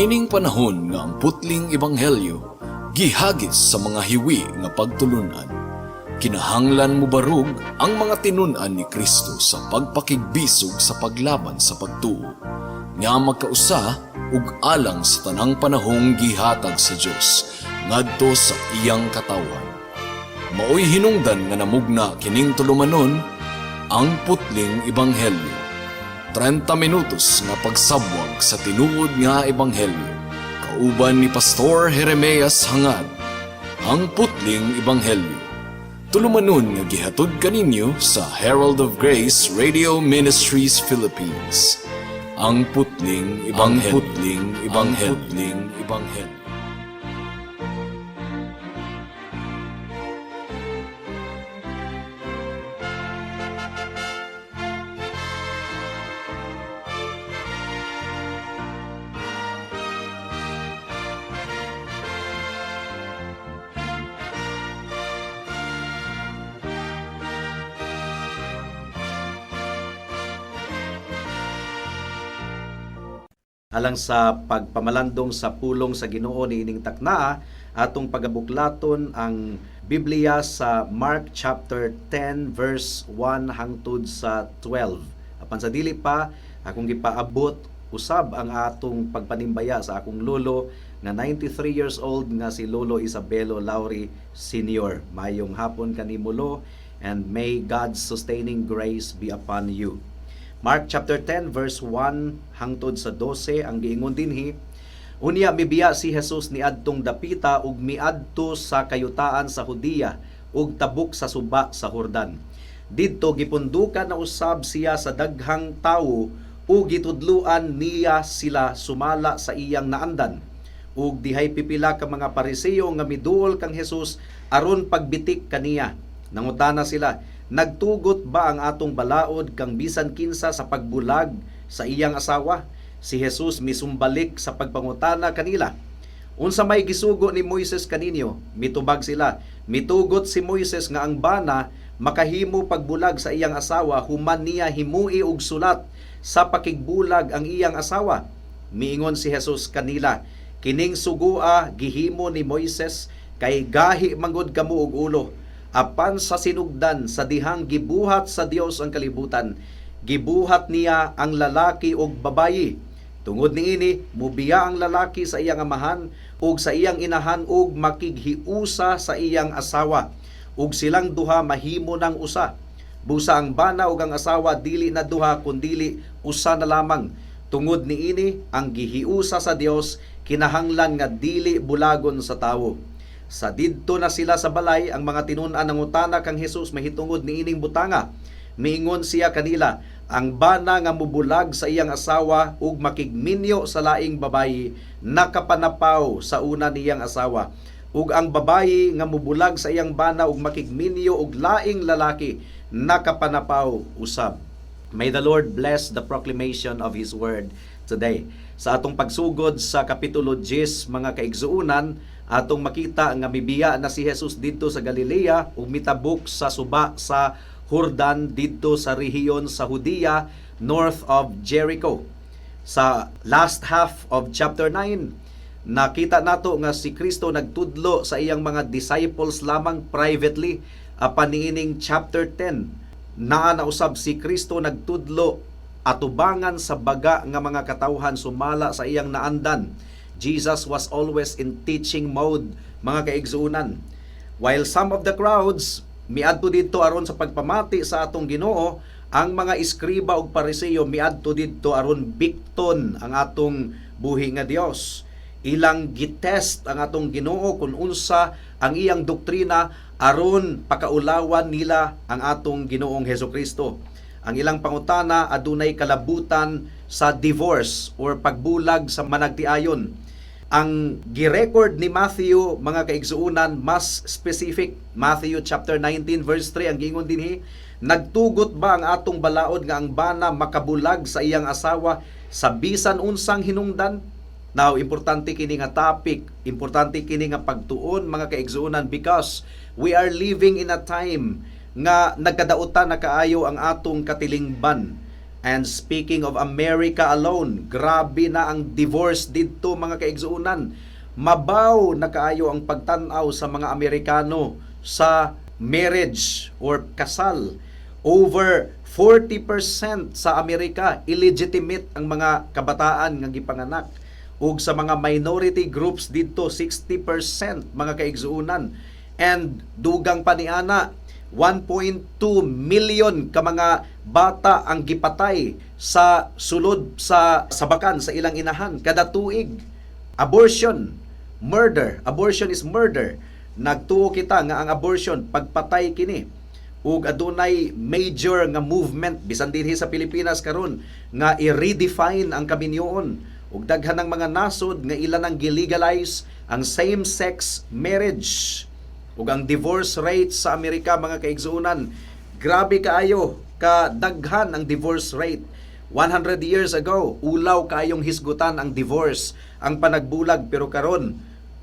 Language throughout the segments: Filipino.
Niining panahon nga ang putling ebanghelyo gihagis sa mga hiwi nga pagtulunan. Kinahanglan mo barug ang mga tinun-an ni Kristo sa pagpakigbisog sa paglaban sa pagtuo, nga magkausa ug alang sa tanang panahong gihatag sa Dios ngadto sa iyang katawan. Maoy hinungdan nga namugna kining tulumanon ang putling ebanghelyo. 30 minutos nga pagsabwag sa tinuod nga ebanghelyo. Kauban ni Pastor Jeremias Hangad, ang putling ebanghelyo. Tulumanon nga gihatod kaninyo sa Herald of Grace Radio Ministries Philippines. Ang putling ebanghelyo. Alang sa pagpamalandong sa pulong sa Ginoo niining takna, atong pagabuklaton ang Biblia sa Mark chapter 10 verse 1 hangtod sa 12. Apan sa dili pa akong gipaabot usab ang atong pagpanimbaya sa akong lolo nga 93 years old nga si Lolo Isabelo Lauri Sr. Mayong hapon kanimo lo, and may God's sustaining grace be upon you. Mark chapter 10 verse 1 hangtod sa 12 ang giingon dinhi, unya mibiya si Jesus niadtong dapita ug miadto sa kayutaan sa Hudiya ug tabuk sa suba sa Jordan. Didto gipundukan na usab siya sa daghang tawo ug gitudluan niya sila sumala sa iyang naandan. Ug dihay pipila ka mga Pariseo nga miduol kang Jesus aron pagbitik kaniya. Nangutana sila, nagtugot ba ang atong balaod kang bisan kinsa sa pagbulag sa iyang asawa? Si Jesus misumbalik sa pagpangutana kanila, unsa may gisugo ni Moises kaninyo? Mitubag sila, mitugot si Moises nga ang bana makahimo pagbulag sa iyang asawa human niya himui og sulat sa pakigbulag ang iyang asawa. Miingon si Jesus kanila, kining sugua gihimo ni Moises kay gahi manggod kamo og ulo. Apan sa sinugdan sa dihang gibuhat sa Dios ang kalibutan, gibuhat niya ang lalaki ug babayi. Tungod niini, mubiya ang lalaki sa iyang amahan ug sa iyang inahan ug makighiusa sa iyang asawa. Ug silang duha mahimo ng usa. Busa ang bana ug ang asawa dili na duha kundili usa na lamang. Tungod niini, ang gihiusa sa Dios kinahanglan nga dili bulagon sa tawo. Sa didto na sila sa balay, ang mga tinun-an nangutana kang Jesus mahitungod niining butanga. Miingon siya kanila, ang bana nga mubulag sa iyang asawa ug makigminyo sa laing babayi nakapanapaw sa una niyang asawa. Ug ang babayi nga mubulag sa iyang bana ug makigminyo og laing lalaki nakapanapaw usab. May the Lord bless the proclamation of His word today. Sa atong pagsugod sa kapitulo 10 mga kaigsuunan, atong makita nga mibiya na si Jesus didto sa Galilea ug mitabuk sa suba sa Jordan didto sa rehiyon sa Hudiya north of Jericho. Sa last half of chapter 9, nakita nato nga si Kristo nagtudlo sa iyang mga disciples lamang privately. Apan niining chapter 10, naa na usab si Kristo nagtudlo atubangan sa baga nga mga katawhan sumala sa iyang naandan. Jesus was always in teaching mode, mga kaigsuunan. While some of the crowds miadto didto aron sa pagpamati sa atong Ginoo, ang mga iskriba ug Pariseo miadto didto aron bikton ang atong buhi nga Dios. Ilang gitest ang atong Ginoo kung unsa ang iyang doktrina aron pakaulawan nila ang atong Ginoong Hesukristo. Ang ilang pangutana adunay kalabutan sa divorce or pagbulag sa managtiayon. Ang girecord ni Matthew, mga kaigsuunan, mas specific. Matthew chapter 19 verse 3 ang giingon dinhi, nagtugot ba ang atong balaod nga ang bana makabulag sa iyang asawa sa bisan unsang hinungdan? Now, importante kini nga topic, importante kini nga pagtuon, mga kaigsuunan, because we are living in a time nga nagkadautan na kaayo ang atong katilingban. And speaking of America alone, grabe na ang divorce dito mga kaigsuunan. Mabaw na kaayo ang pagtanaw sa mga Amerikano sa marriage or kasal. Over 40% sa Amerika illegitimate ang mga kabataan nga gipanganak. Ug sa mga minority groups dito 60% mga kaigsuunan. And dugang paniana 1.2 million ka mga bata ang gipatay sa sulod sa sabakan sa ilang inahan kada tuig. Abortion, murder. Abortion is murder. Nagtuo kita nga ang abortion pagpatay kini. Ug adunay major nga movement bisan dinhi sa Pilipinas karon nga i-redefine ang kaminyoon. Ug daghan ng mga nasod nga ilan ang gilegalize ang same-sex marriage. Ug ang divorce rate sa Amerika mga kaigsuunan, grabe kaayo kadaghan ang divorce rate. 100 years ago, ulaw kaayong hisgutan ang divorce, ang panagbulag, pero karon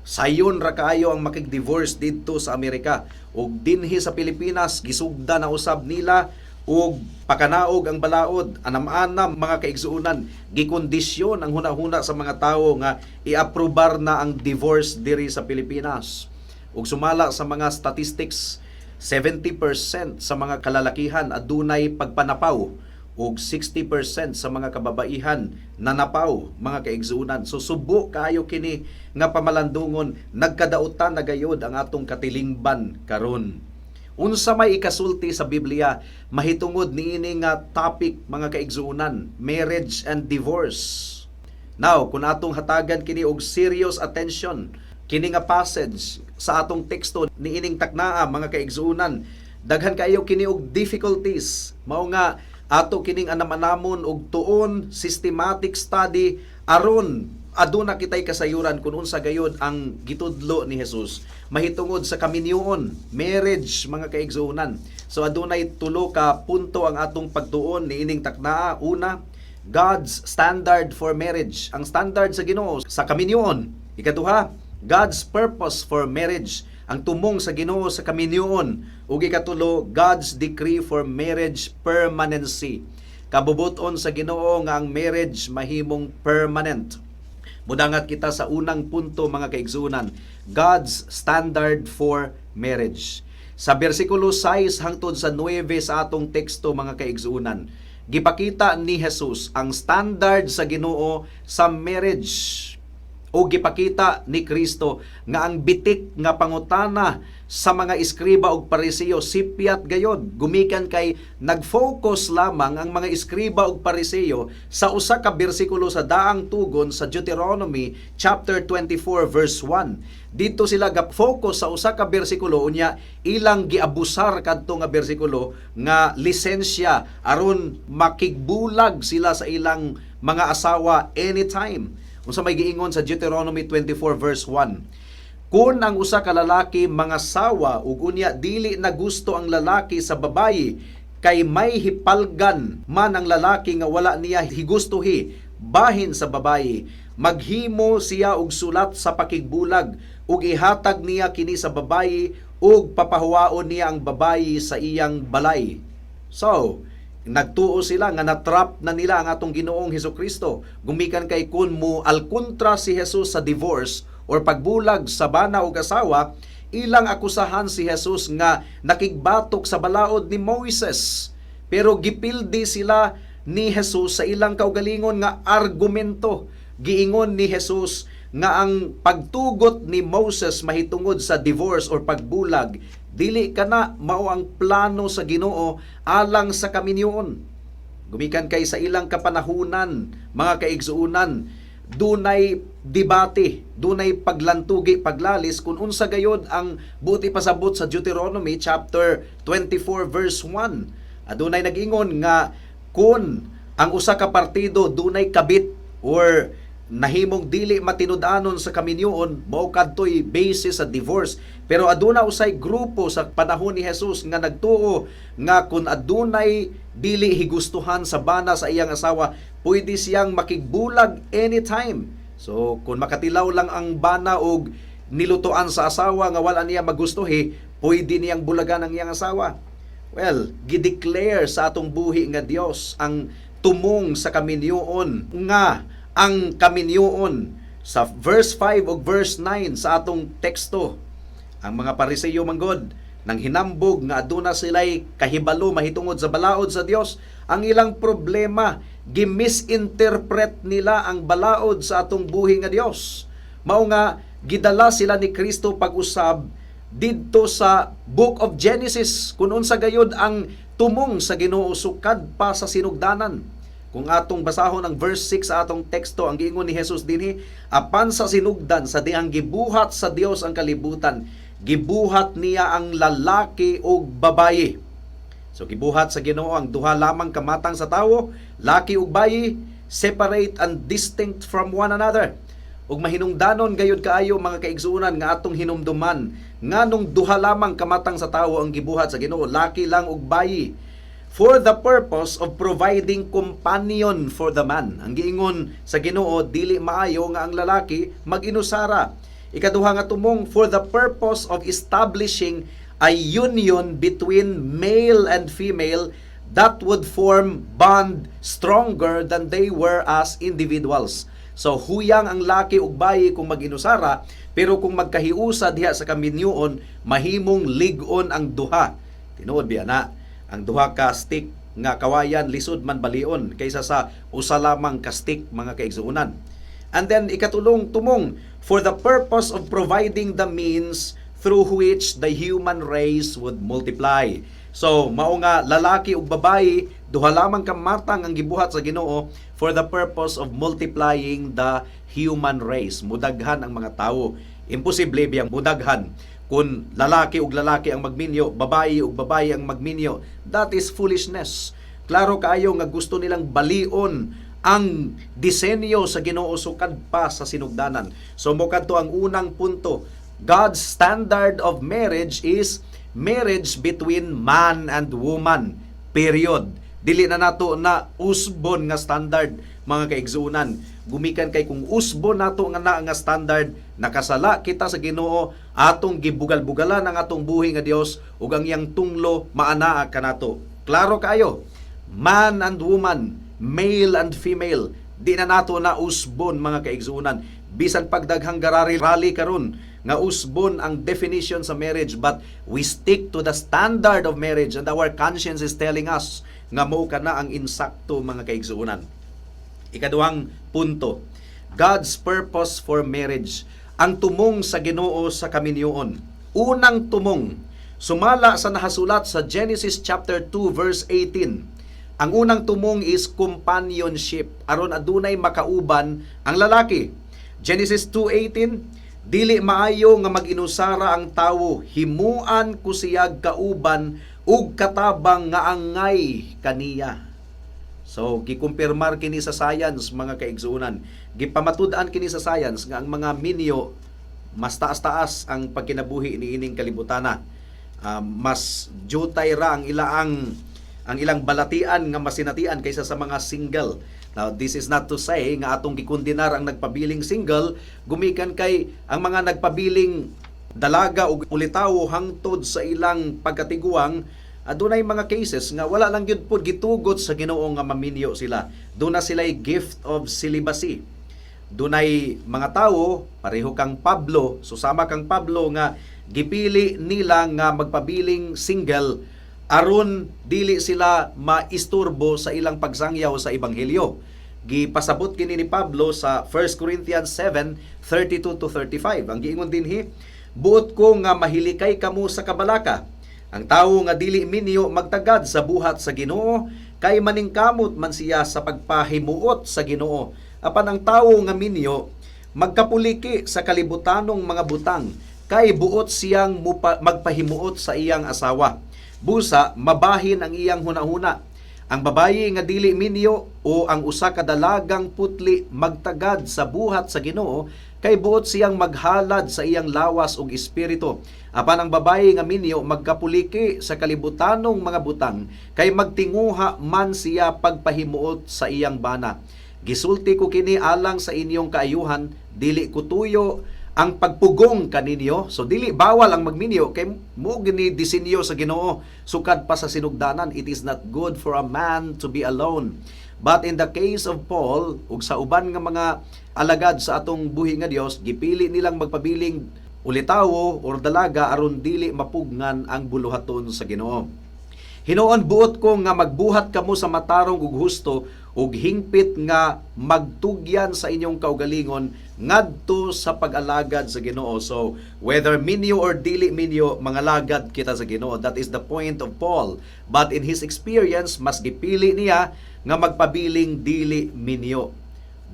sayon ra kaayo ang makig-divorce didto sa Amerika. Ug dinhi sa Pilipinas gisugda na usab nila ug pakanaog ang balaod, anam-anam mga kaigsuunan, gikondisyon ang hunahuna sa mga tawo nga i-aprobar na ang divorce diri sa Pilipinas. Ug sumala sa mga statistics, 70% sa mga kalalakihan adunay pagpanapaw ug 60% sa mga kababaihan nanapaw mga kaigsuunan. So subo kaayo kini nga pamalandungon, nagkadautan na gayod ang atong katilingban karon. Unsa may ikasulti sa Biblia mahitungod niini nga topic mga kaigsuunan, marriage and divorce. Now, kung atong hatagan kini og serious attention, kini nga passage sa atong teksto niining taknaa mga kaigsuunan, daghan kayo kini og difficulties. Mao nga ato kining anam-anamon og tuon systematic study aron aduna kitay kasayuran kung unsa gayud ang gitudlo ni Jesus mahitungod sa kaminyoon, marriage mga kaigsuunan. So adunay tulo ka punto ang atong pagtuon niining taknaa. Una, God's standard for marriage, ang standard sa Ginoo sa kaminyoon. Ikaduha, God's purpose for marriage, ang tumong sa Ginoo sa kaminyoon. Ug ikatulo, God's decree for marriage permanency. Kabubuton sa Ginoo nga ang marriage mahimong permanent. Mudangat kita sa unang punto mga kaigsuunan, God's standard for marriage. Sa bersikulo 6 hangtod sa 9 sa atong teksto mga kaigsuunan, gipakita ni Jesus ang standard sa Ginoo sa marriage. O gipakita ni Kristo nga ang bitik nga pangutana sa mga iskriba ug Pariseo sipyat gayod. Gumikan kay nag-focus lamang ang mga iskriba ug Pariseo sa usa ka bersikulo sa daang tugon sa Deuteronomy chapter 24 verse 1. Dito sila gap-focus sa usa ka bersikulo unya ilang giabusar kadto nga bersikulo nga lisensya aron makigbulag sila sa ilang mga asawa anytime. Unsa may giingon sa Deuteronomy 24 verse 1. Kung ang usa ka lalaki mangasawa ug unya dili na gusto ang lalaki sa babayi kay may hipalgan man ang lalaki nga wala niya higustuhi bahin sa babayi, maghimo siya og sulat sa pakigbulag ug ihatag niya kini sa babayi ug papahuwaon niya ang babayi sa iyang balay. So, nagtuo sila nga natrap na nila ang atong Ginoong Hesukristo. Gumikan kay kun mo alkontra si Jesus sa divorce or pagbulag sa bana o asawa, ilang akusahan si Jesus nga nakigbatok sa balaod ni Moises. Pero gipildi sila ni Jesus sa ilang kaugalingon nga argumento. Giingon ni Jesus nga ang pagtugot ni Moses mahitungod sa divorce or pagbulag, dili kana mao ang plano sa Ginoo alang sa kaminyoon. Gumikan kay sa ilang kapanahunan, mga kaigsuunan, dunay debate, dunay paglantugi, paglalis kung unsa gayod ang buti pasabot sa Deuteronomy chapter 24 verse 1. Adunay nag-ingon nga kung ang usa ka partido dunay kabit or nahimong dili matinud-anon sa kaminyoon, mao kadtoy basis sa divorce. Pero aduna usay grupo sa panahon ni Jesus nga nagtuo nga kung adunay dili higustuhan sa bana sa iyang asawa, pwede siyang makigbulag anytime. So kung makatilaw lang ang bana og nilutoan sa asawa nga wala niya magustuhi, pwede niyang bulagan ang iyang asawa. Well, gideclare sa atong buhi nga Dios ang tumong sa kaminyoon nga ang kaminyoon sa verse 5 o verse 9 sa atong teksto. Ang mga Pariseo manggod nang hinambog nga aduna sila'y kahibalo mahitungod sa balaod sa Dios, ang ilang problema gimisinterpret nila ang balaod sa atong buhi nga Dios. Mao nga gidala sila ni Kristo pag-usab didto sa Book of Genesis kung unsa gayud ang tumong sa Ginoo sukad pa sa sinugdanan. Kung atong basahon ang verse 6 sa atong teksto, ang giingon ni Jesus dinhi, apan sa sinugdan sa dihang gibuhat sa Dios ang kalibutan, gibuhat niya ang lalaki ug babayi. So gibuhat sa Ginoo ang duha lamang kamatang sa tawo, laki ug bayi, separate and distinct from one another. Ug mahinungdanon gayud kaayo mga kaigsuonan nga atong hinumduman nganong duha lamang kamatang sa tawo ang gibuhat sa Ginoo, laki lang ug bayi, for the purpose of providing companion for the man. Ang giingon sa Ginoo, dili maayo nga ang lalaki mag-inusara. Ikaduha nga tumong, for the purpose of establishing a union between male and female that would form bond stronger than they were as individuals. So huyang ang laki ug bayi kung mag-inusara, pero kung magkahiusa diha sa kaminyoon, mahimong lig-on ang duha. Tinuod biya na, ang duha ka stick nga kawayan lisod man balion kaysa sa usa lamang ka stick mga kaigsuonan. And then ikatulong tumong, for the purpose of providing the means through which the human race would multiply. So, mao nga lalaki ug babayi, duha lamang kamatang ang gibuhat sa Ginoo for the purpose of multiplying the human race. Mudaghan ang mga tawo. Imposible biyang mudaghan kung lalaki ug lalaki ang magminyo, babayi ug babayi ang magminyo. That is foolishness. Klaro kaayo nga gusto nilang balion ang disenyo sa Ginoo sukad pa sa sinugdanan. So mo kadto ang unang punto. God's standard of marriage is marriage between man and woman. Period. Dili na nato na usbon nga standard mga kaigsuonan. Gumikan kay kung usbon nato nga standard, nakasala kita sa Ginoo, atong gibugal-bugalan ang atong buhi nga Dios ug ang iyang tunglo maanaa kanato. Klaro kayo. Man and woman, male and female, di na nato na usbon mga kaigsuonan. Bisan pagdaghang rally karon nga usbon ang definition sa marriage, but we stick to the standard of marriage and our conscience is telling us nga mao kana ang insakto mga kaigsuonan. Ikaduhang punto, God's purpose for marriage, ang tumong sa Ginoo sa kaminyoon. Unang tumong, sumala sa nahasulat sa Genesis chapter 2 verse 18. Ang unang tumong is companionship, aron adunay makauban ang lalaki. Genesis 2:18, dili maayo nga mag-inusara ang tawo, himuan ko siyag kauban ug katabang nga angay kaniya. So gikumpirmar kini sa science mga kaigsuonan. Gipamatud-an kini sa science nga ang mga minyo mas taas-taas ang pagkinabuhi niining kalibutana. Mas jutay ra ang ilang balatian nga masinatian kaysa sa mga single. Now, this is not to say nga atong gikondenar ang nagpabiling single, gumikan kay ang mga nagpabiling dalaga o ulitawo hangtod sa ilang pagkatiguang, adunay mga cases nga wala lang gyud pod gitugot sa Ginoo nga maminyo sila. Duna sila'y gift of celibacy. Dunay mga tawo, pareho kang Pablo, susama kang Pablo nga gipili nila nga magpabiling single aron dili sila maisturbo sa ilang pagsangyaw sa ebanghelyo. Gipasabot kini ni Pablo sa 1 Corinthians 7:32-35. Ang giingon dinhi, buot ko nga mahilikay kamo sa kabalaka. Ang tawo nga dili minyo magtagad sa buhat sa Ginoo, kay maningkamot man siya sa pagpahimuot sa Ginoo. Apan ang tawo nga minyo magkapuliki sa kalibutanong mga butang, kay buot siyang magpahimuot sa iyang asawa. Busa, mabahin ang iyang hunahuna. Ang babayi nga dili minyo o ang usa ka dalagang putli magtagad sa buhat sa Ginoo, kay buot siyang maghalad sa iyang lawas ug espiritu. Apan ang babayi nga minyo magkapuliki sa kalibutanong mga butang, kay magtinguha man siya pagpahimuot sa iyang bana. Gisulti ko kini alang sa inyong kaayuhan, dili ko tuyo ang pagpugong kaninyo. So dili bawal ang magminyo kay mo gini disenyo sa Ginoo sukad pa sa sinugdanan. It is not good for a man to be alone. But in the case of Paul ug sa uban nga mga alagad sa atong buhi nga Dios, gipili nilang magpabiling ulitawo or dalaga aron dili mapugnan ang buluhaton sa Ginoo. Hinuon buot ko nga magbuhat kamo sa matarong ug husto ug hingpit nga magtugyan sa inyong kaugalingon ngadto sa pag-alagad sa Ginoo. So whether minyo or dili minyo, mangalagad kita sa Ginoo. That is the point of Paul. But in his experience, mas gipili niya nga magpabiling dili minyo.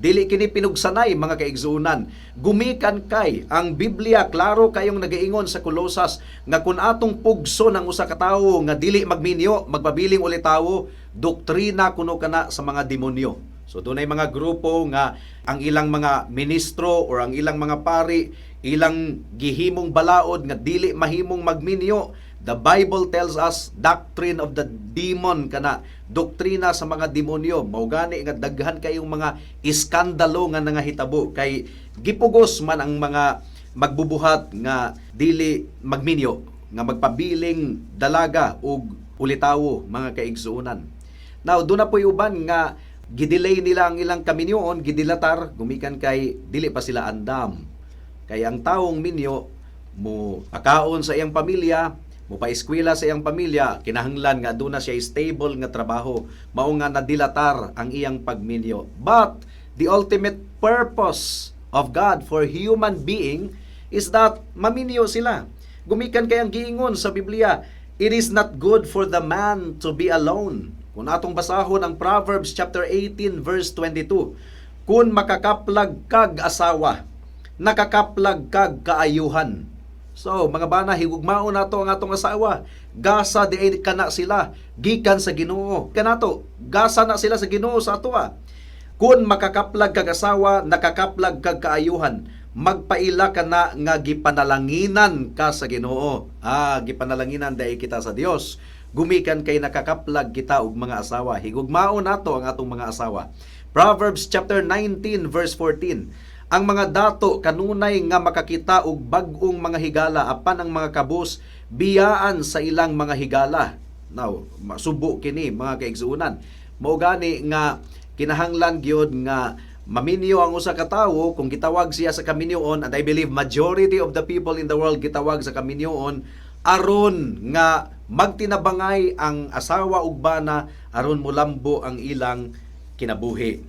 Dili kini pinugsanay mga kaigsuunan. Gumikan kay ang Biblia klaro kayong nagaingon sa Kolosas nga kun atong pugso ng usa ka tawo nga dili magminyo, magpabiling uli tawo, doktrina kuno kana sa mga demonyo. So dunay mga grupo nga ang ilang mga ministro or ang ilang mga pari ilang gihimong balaod nga dili mahimong magminyo. The Bible tells us doctrine of the demon kana, doktrina sa mga demonyo. Mao gani nga daghan kayong mga iskandalo nga nangahitabo kay gipugos man ang mga magbubuhat nga dili magminyo, nga magpabiling dalaga ug ulitawo mga kaigsuunan. Now do na po'y uban nga gidelay nila ang ilang kaminyoon, gidilatar gumikan kay dili pa sila andam. Kay ang taong minyo mo akaon sa iyang pamilya, mupa-eskwela sa iyang pamilya, kinahanglan nga aduna siya stable nga trabaho, mao nga nadilatar ang iyang pagminyo. But the ultimate purpose of God for human being is that maminyo sila. Gumikan kay ang giingon sa Biblia, it is not good for the man to be alone. Kung atong basahon ang Proverbs chapter 18 verse 22, kung makakaplag kag asawa, nakakaplag kag kaayuhan. So, mga bana, higugmao nato ang atong asawa. Gasa di kana sila gikan sa Ginoo. Kanato, gasa na sila sa Ginoo sa atoa. Kung makakaplag kag asawa, nakakaplag kag kaayuhan, magpaila ka na nga gipanalanginan ka sa Ginoo. Gipanalanginan dai kita sa Dios. Gumikan kay nakakaplag kita og mga asawa. Higugmao nato ang atong mga asawa. Proverbs chapter 19 verse 14. Ang mga dato kanunay nga makakita og bag-ong mga higala apan ang mga kabus biyaan sa ilang mga higala. Now, masubo kini mga kaigsuunan. Mao gani nga kinahanglan gyud nga maminyo ang usa ka tawo kung gitawag siya sa kaminyoon, and I believe majority of the people in the world gitawag sa kaminyoon aron nga magtinabangay ang asawa ug bana aron molambo ang ilang kinabuhi.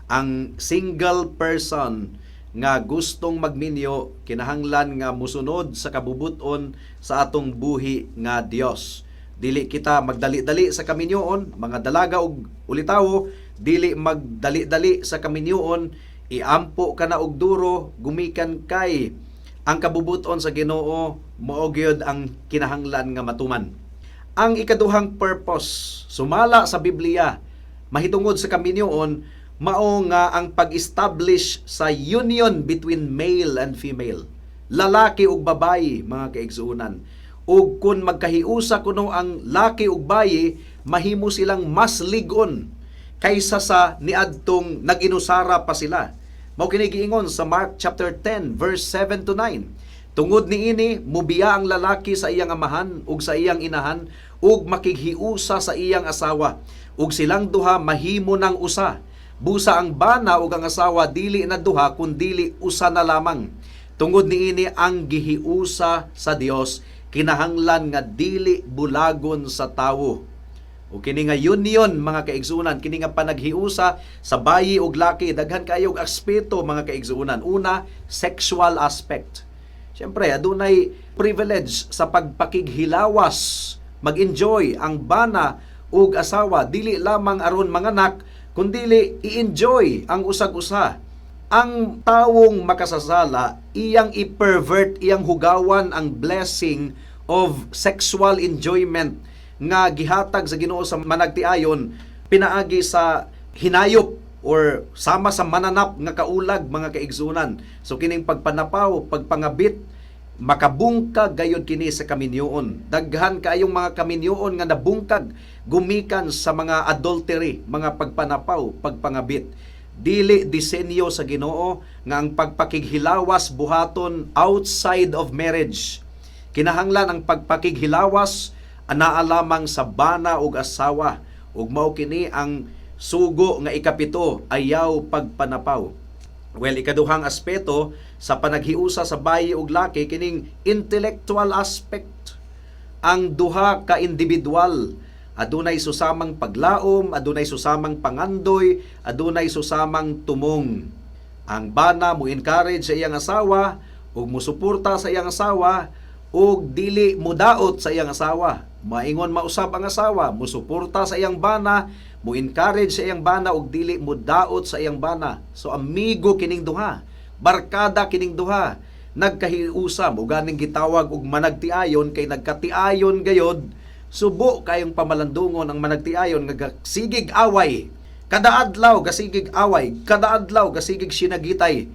Ang single person nga gustong magminyo kinahanglan nga musunod sa kabubuton sa atong buhi nga Dios. Dili kita magdali-dali sa kaminyoon, mga dalaga ug ulitawo, dili magdali-dali sa kaminyoon, iampo ka na og duro, gumikan kay ang kabubuton sa Ginoo mao gyud ang kinahanglan nga matuman. Ang ikaduhang purpose sumala sa Biblia mahitungod sa kaminyoon mao nga ang pag-establish sa union between male and female. Lalaki ug babayi mga kaigsuunan. Ug kun magkahiusa kuno ang laki ug bayi, mahimo silang mas ligon kaysa sa niadtong nag-inusara pa sila. Mao kini giingon sa Mark chapter 10 verse 7 to 9. Tungod niini mubiya ang lalaki sa iyang amahan ug sa iyang inahan ug makighiusa sa iyang asawa ug silang duha mahimo ng usa. Busa ang bana ug ang asawa dili na duha kundi usa na lamang. Tungod niini ang gihiusa sa Dios kinahanglan nga dili bulagon sa tawo. O kini nga union mga kaigsuunan, kini nga panaghiusa sa bayi ug laki, daghan kayo og aspeto mga kaigsuunan. Una, sexual aspect. Siyempre, adunay privilege sa pagpakighilawas, mag-enjoy ang bana ug asawa dili lamang aron manganak kundili i-enjoy ang usag-usa. Ang tawong makasasala, iyang i-pervert, iyang hugawan ang blessing of sexual enjoyment nga gihatag sa Ginoo sa managtiayon pinaagi sa hinayop or sama sa mananap nga kaulag mga kaigsunan. So kining pagpanapaw, pagpangabit, makabungkag gayud kini sa kaminyoon. Daghan kaayong mga kaminyoon nga nabungkag gumikan sa mga adultery, mga pagpanapaw, pagpangabit. Dili disenyo sa Ginoo nga ang pagpakighilawas buhaton outside of marriage. Kinahanglan ang pagpakighilawas anaa lamang sa bana ug asawa, ug mao kini ang sugo nga ikapito, ayaw pagpanapaw. Well, ikaduhang aspeto sa panaghiusa sa bayi ug laki kining intellectual aspect. Ang duha ka individual adunay susamang paglaom, adunay susamang pangandoy, adunay susamang tumong. Ang bana mo encourage sa iyang asawa ug musuporta sa iyang asawa ug dili mudaot sa iyang asawa. Maingon mausab ang asawa, musuporta sa iyang bana, mo encourage sa iyang bana ug dili mudaot sa iyang bana. So amigo kining duha, barkada kining duha, nagkahiusam ug ganing gitawag og managtiayon kay nagkatiayon gayod. Subo kayong pamalandungon ang managtiayon nga sigig away. Kada adlaw gasigig away, kada adlaw gasigig sinagitay.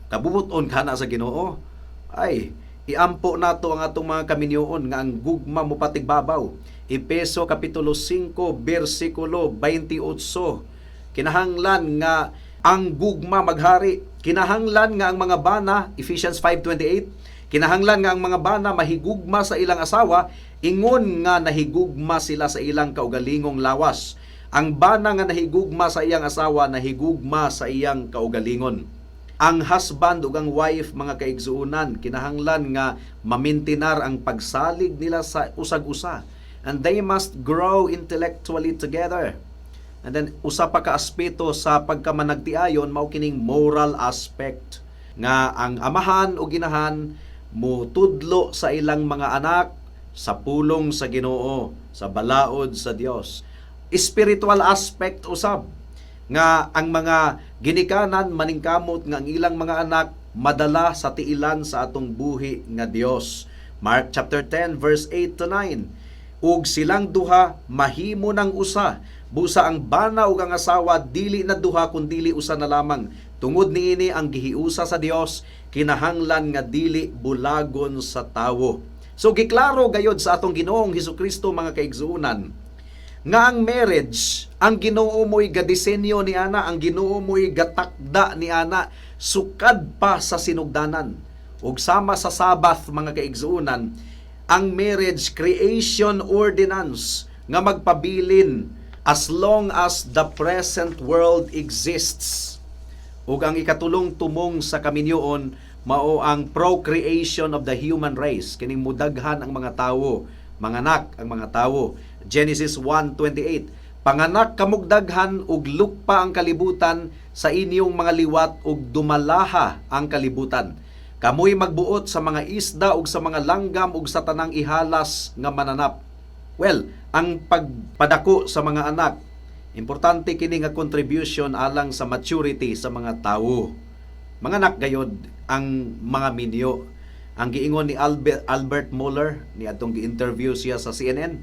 Kabubuton kana sa Ginoo. Ay, iampo nato ang atong mga kaminyoon nga ang gugma mo patigbabaw. Efeso kapitulo 5 bersikulo 28. Kinahanglan nga ang gugma maghari. Kinahanglan nga ang mga bana, Ephesians 5:28, kinahanglan nga ang mga bana mahigugma sa ilang asawa, ingon nga nahigugma sila sa ilang kaugalingong lawas. Ang bana nga nahigugma sa iyang asawa, nahigugma sa iyang kaugalingon. Ang husband ug ang wife, mga kaigsuunan, kinahanglan nga mamintinar ang pagsalig nila sa usag-usa. And they must grow intellectually together. And then, usa pa ka aspeto sa pagkamanagtiayon, mao kining moral aspect. Nga ang amahan o ginahan, mutudlo sa ilang mga anak, sa pulong sa Ginoo, sa balaod sa Dios. Spiritual aspect usab, nga ang mga ginikanan maningkamot nga ang ilang mga anak madala sa tiilan sa atong buhi nga Dios. Mark chapter 10 verse 8 to 9. Ug silang duha mahimo ng usa, busa ang bana ug ang asawa dili na duha kun dili usa na lamang. Tungod niini ang gihiusa sa Dios, kinahanglan nga dili bulagon sa tawo. So giklaro gayod sa atong Ginoong Hesukristo, mga kaigsuunan, nga ang marriage, ang Ginoo mo'y gadisenyo ni ana, ang Ginoo mo'y gatakda ni ana, sukad pa sa sinugdanan. Ug sama sa Sabbath, mga kaigsuunan, ang marriage creation ordinance nga magpabilin as long as the present world exists. Ug ang ikatulong tumong sa kaminyoon mao ang procreation of the human race, kining mudaghan ang mga tawo, manganak ang mga tawo. Genesis 1:28, panganak kamugdaghan ug lukpa ang kalibutan sa inyong mga liwat ug dumalaha ang kalibutan. Kamoy magbuot sa mga isda ug sa mga langgam ug sa tanang ihalas nga mananap. Well, ang pagpadako sa mga anak, importante kini nga contribution alang sa maturity sa mga tawo. Mga anak gayod ang mga minyo. Ang giingon ni Albert Mohler, ni atong gi-interview siya sa CNN,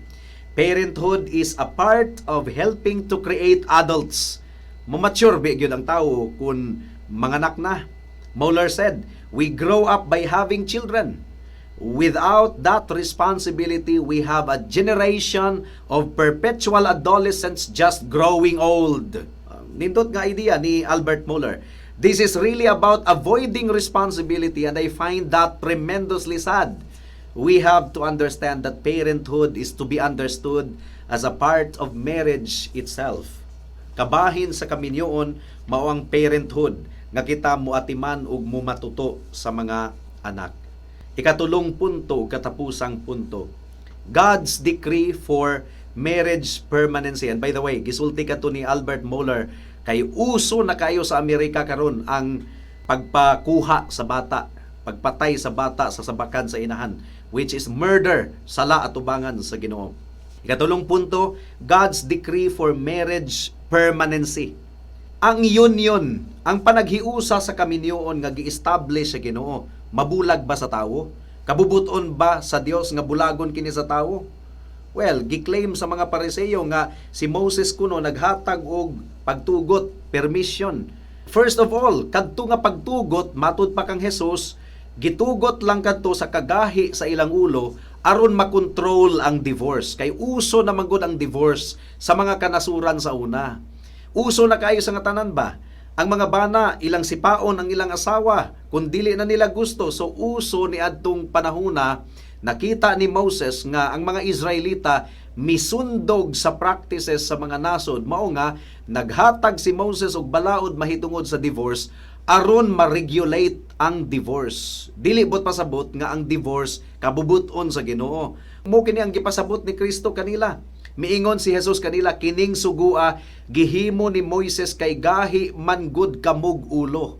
parenthood is a part of helping to create adults. Mamature ba gyud ang tawo kung manganak na? Mohler said, we grow up by having children. Without that responsibility, we have a generation of perpetual adolescents just growing old. Nindot nga idea ni Albert Mohler. This is really about avoiding responsibility, and I find that tremendously sad. We have to understand that parenthood is to be understood as a part of marriage itself. Kabahin sa kaminyoon mao ang parenthood nga kita muatiman ug mumatuto sa mga anak. Ikatulong punto, katapusang punto, God's decree for marriage permanency. And by the way, gisulti ka to ni Albert Mohler, kay uso na kayo sa Amerika karon ang pagpakuha sa bata, pagpatay sa bata sa sabakan sa inahan, which is murder, sala at ubangan sa Ginoo. Ikatulong punto, God's decree for marriage permanency. Ang union, ang panaghiusa sa kaminyoon nga gi-establish sa Ginoo, mabulag ba sa tawo? Kabubuton ba sa Dios nga bulagon kini sa tawo? Well, giklaim sa mga Pariseyo nga si Moses kuno naghatag og pagtugot, permission. First of all, kadto nga pagtugot matud pa kang Hesus, gitugot lang kadto sa kagahi sa ilang ulo aron makontrol ang divorce. Kay uso naman gud ang divorce sa mga kanasuran sa una. Uso na kayo sa nga tanan ba? Ang mga bana, ilang sipaon ang ilang asawa, kung dili na nila gusto. So uso ni adtong panahona, nakita ni Moses nga ang mga Israelita misundog sa practices sa mga nasod. Mao nga, naghatag si Moses og balaod mahitungod sa divorce aron ma-regulate ang divorce. Dili bot pasabot nga ang divorce kabubuton sa Ginoo. Mo kini ang gipasabot ni Kristo kanila. Miingon si Jesus kanila, kining sugua gihimo ni Moises kay gahi man gud kamug ulo.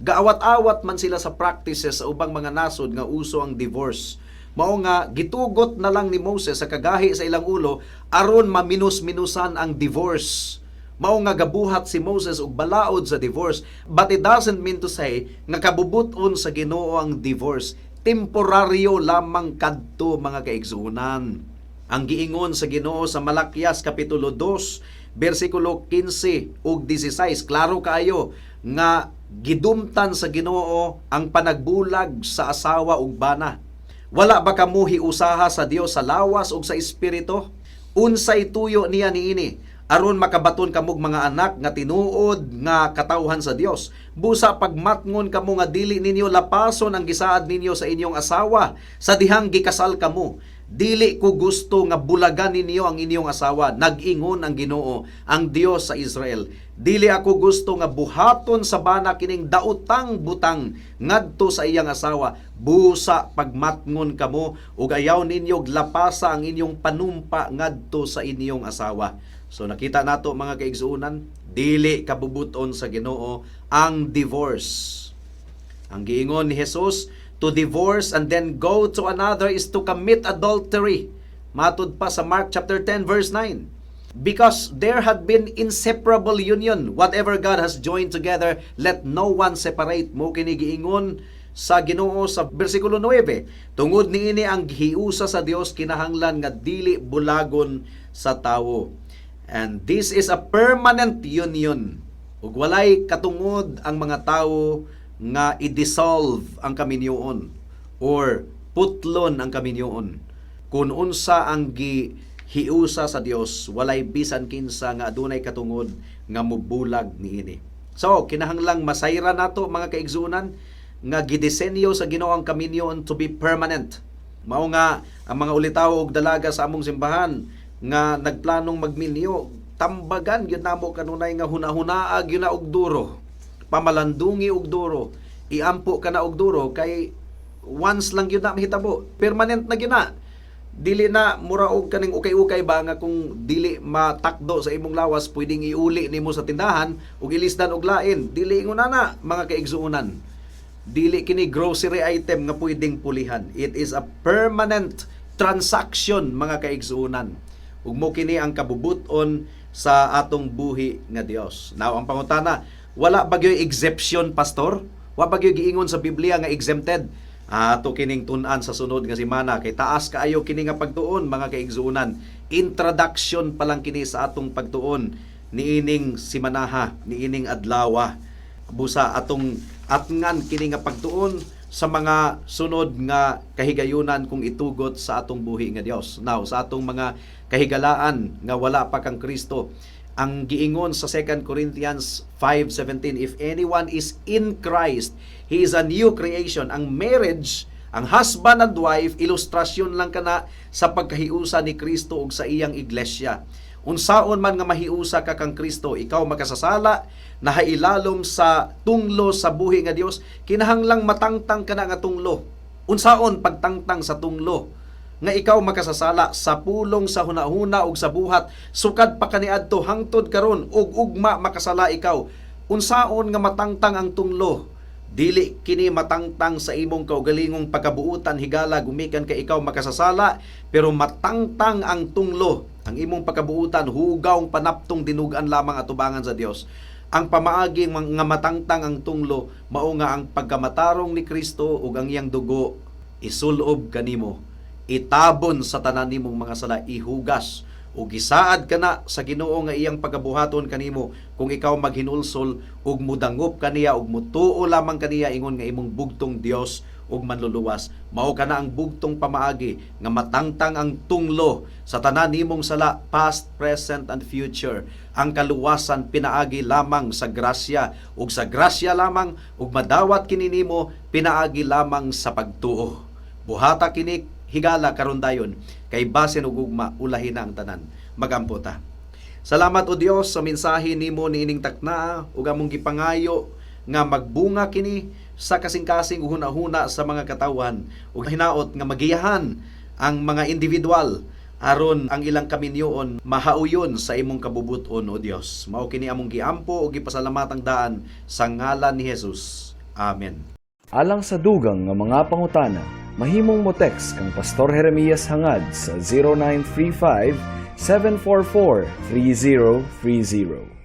Gaawat-awat man sila sa practices sa ubang mga nasod nga uso ang divorce. Mao nga gitugot na lang ni Moses sa kagahi sa ilang ulo aron maminus-minusan ang divorce. Mao nga gabuhat si Moses og balaod sa divorce, but it doesn't mean to say nga kabubuton sa Ginoo ang divorce. Temporaryo lamang kadto, mga kaigsuonan. Ang giingon sa Ginoo sa Malakyas kapitulo 2 bersikulo 15 ug 16, klaro kaayo nga gidumtan sa Ginoo ang panagbulag sa asawa ug bana. Wala ba kamo hiusaha sa Dios sa lawas ug sa espiritu? Unsay tuyo niya niini aron makabaton kamog mga anak nga tinuod nga katawhan sa Dios. Busa pagmatngon kamo nga dili ninyo lapason ang gisaad ninyo sa inyong asawa sa dihang gikasal kamo. Dili ko gusto nga bulagan ninyo ang inyong asawa, nag-ingon ang Ginoo, ang Dios sa Israel. Dili ako gusto nga buhaton sa bana kining daotang butang ngadto sa iyang asawa. Busa pagmatngon kamo ug ayaw ninyo lapasa ang inyong panumpa ngadto sa inyong asawa. So nakita nato, mga kaigsuonan, dili kabubuton sa Ginoo ang divorce. Ang giingon ni Jesus, to divorce and then go to another is to commit adultery. Matud pa sa Mark chapter 10 verse 9. Because there had been inseparable union. Whatever God has joined together, let no one separate. Mo kini giingon sa Ginoo sa bersikulo 9. Tungod niini ang hiusa sa Dios kinahanglan nga dili bulagon sa tawo. And this is a permanent union. Ug walay katungod ang mga tawo nga i-dissolve ang kaminyoon or putlon ang kaminyoon. Kung unsa ang gihiusa sa Dios, walay bisan kinsa nga adunay katungod nga mubulag niini. So, kinahanglang masayra nato, mga kaigsunan, nga gidisenyo sa Ginoo ang kaminyoon to be permanent. Mao nga ang mga ulitaw og dalaga sa among simbahan nga nagplanong magminyo, tambagan gyud namo kanunay nga hunahunaa gyud na og duro, pamalandungi og duro, iampo ka na og duro kay once lang gyud na mahitabo, permanent na gyud na. Dili na mura og kaning ukay-ukay ba nga kung dili matakdo sa imong lawas pwedeng iuli nimo sa tindahan ug ilisdan og lain. Dili ngunana, mga kaigsuonan. Dili kini grocery item nga pwedeng pulihan. It is a permanent transaction, mga kaigsuonan. Ug mo kini ang kabubuton sa atong buhi nga Dios. Now, ang pangutana, wala ba gyud exception, pastor? Wa ba gyud giingon sa Biblia nga exempted? Ato kining tun-an sa sunod nga semana kay taas kaayo kini nga pagtuon, mga kaigsuonan. Introduction pa lang kini sa atong pagtuon niining semanaha, niining adlawa. Busa atong atngan kini nga pagtuon sa mga sunod nga kahigayunan kung itugot sa atong buhi nga Dios. Now, sa atong mga kahigalaan nga wala pa kang Kristo, ang giingon sa 2 Corinthians 5:17, if anyone is in Christ, he is a new creation. Ang marriage, ang husband and wife, ilustrasyon lang kana sa pagkahiusa ni Kristo ug sa iyang iglesia. Unsaon man nga mahiusa ka kang Kristo, ikaw makasasala, nahailalom sa tunglo sa buhi nga Dios, kinahanglang matangtang ka na nga tunglo. Unsaon pagtangtang sa tunglo nga ikaw makasasala sa pulong sa hunahuna ug sa buhat, sukad pa kaniadto hangtod karon ug ugma makasala ikaw. Unsaon nga matangtang ang tunglo? Dili kini matangtang sa imong kaugalingong pagkabuutan higala gumikan kay ikaw makasasala, pero matangtang ang tunglo, ang imong pagkabuutan hugawng panaptong dinugan lamang atubangan sa Dios. Ang pamaaging nga matangtang ang tunglo mao nga ang pagkamatarong ni Kristo ug ang iyang dugo isulob kanimo, itabon sa tanan nimong mga sala, ihugas ug gisaad kana sa Ginoo nga iyang pagabuhaton kanimo kung ikaw maghinulsol ug mudangop kaniya ug mutuo lamang kaniya ingon nga imong bugtong Dios ug manluluwas. Mao kana ang bugtong pamaagi nga matangtang ang tunglo sa tanan nimong sala, past, present and future. Ang kaluwasan pinaagi lamang sa grasya, ug sa grasya lamang ug madawat kini nimo pinaagi lamang sa pagtuo. Buhata kini higala karon dayon kay basin ug ugma ulahin na ang tanan. Magampo ta. Salamat o Dios sa mensahe nimo niining takna ug among gipangayo nga magbunga kini sa kasing-kasing huna-huna sa mga katawan ug hinaot nga magiyahan ang mga individual aron ang ilang kaminyoon mahauyon sa imong kabubuton o Dios. Mao kini among giampo ug gipasalamatang daan sa ngalan ni Jesus. Amen. Alang sa dugang nga mga pangutana, mahimong mo text kang Pastor Jeremias hangad sa 0935 744 3030.